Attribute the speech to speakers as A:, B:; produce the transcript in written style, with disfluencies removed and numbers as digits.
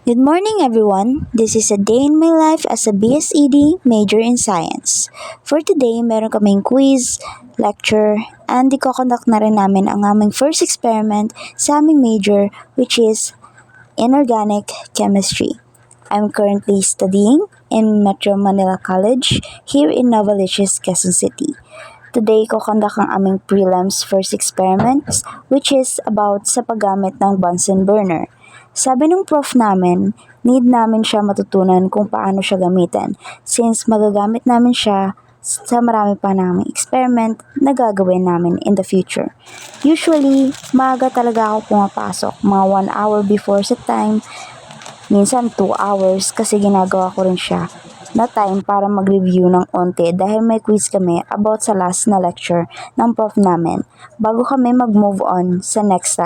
A: Good morning, everyone. This is a day in my life as a BSED major in science. For today, meron kaming quiz, lecture, and iko-conduct na rin namin ang aming first experiment sa aming major, which is inorganic chemistry. I'm currently studying in Metro Manila College here in Novaliches, Quezon City. Today, ko-conduct ang aming prelims first experiments, which is about sa paggamit ng Bunsen burner. Sabi ng prof namin, need namin siya matutunan kung paano siya gamitin since magagamit namin siya sa marami pa naming experiment na gagawin namin in the future. Usually, maaga talaga ako pumapasok, mga 1 hour before sa time, minsan 2 hours kasi ginagawa ko rin siya na time para mag-review ng onte dahil may quiz kami about sa last na lecture ng prof namin bago kami mag-move on sa next lecture.